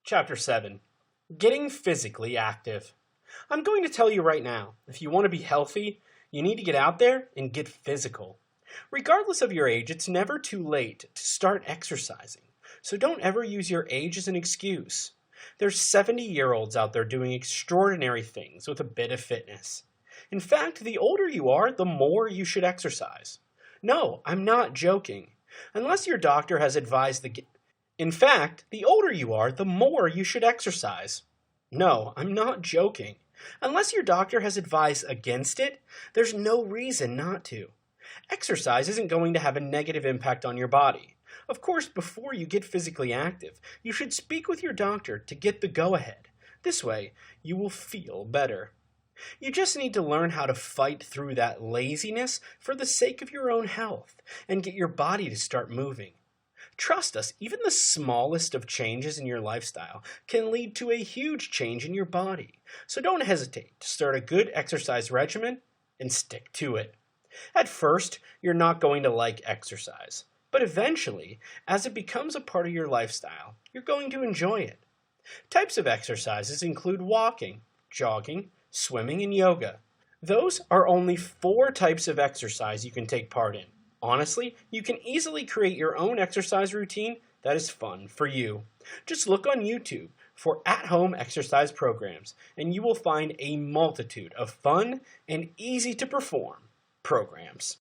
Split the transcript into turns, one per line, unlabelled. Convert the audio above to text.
Chapter 7 Getting Physically Active. I'm going to tell you right now, if you want to be healthy, you need to get out there and get physical. Regardless of your age, it's never too late to start exercising. So don't ever use your age as an excuse. There's 70-year-olds out there doing extraordinary things with a bit of fitness. In fact, the older you are, the more you should exercise. No, I'm not joking. Unless your doctor has advised In fact, the older you are, the more you should exercise. No, I'm not joking. Unless your doctor has advised against it, there's no reason not to. Exercise isn't going to have a negative impact on your body. Of course, before you get physically active, you should speak with your doctor to get the go-ahead. This way, you will feel better. You just need to learn how to fight through that laziness for the sake of your own health and get your body to start moving. Trust us, even the smallest of changes in your lifestyle can lead to a huge change in your body. So don't hesitate to start a good exercise regimen and stick to it. At first, you're not going to like exercise, but eventually, as it becomes a part of your lifestyle, you're going to enjoy it. Types of exercises include walking, jogging, swimming, and yoga. Those are only 4 types of exercise you can take part in. Honestly, you can easily create your own exercise routine that is fun for you. Just look on YouTube for at-home exercise programs, and you will find a multitude of fun and easy-to-perform programs.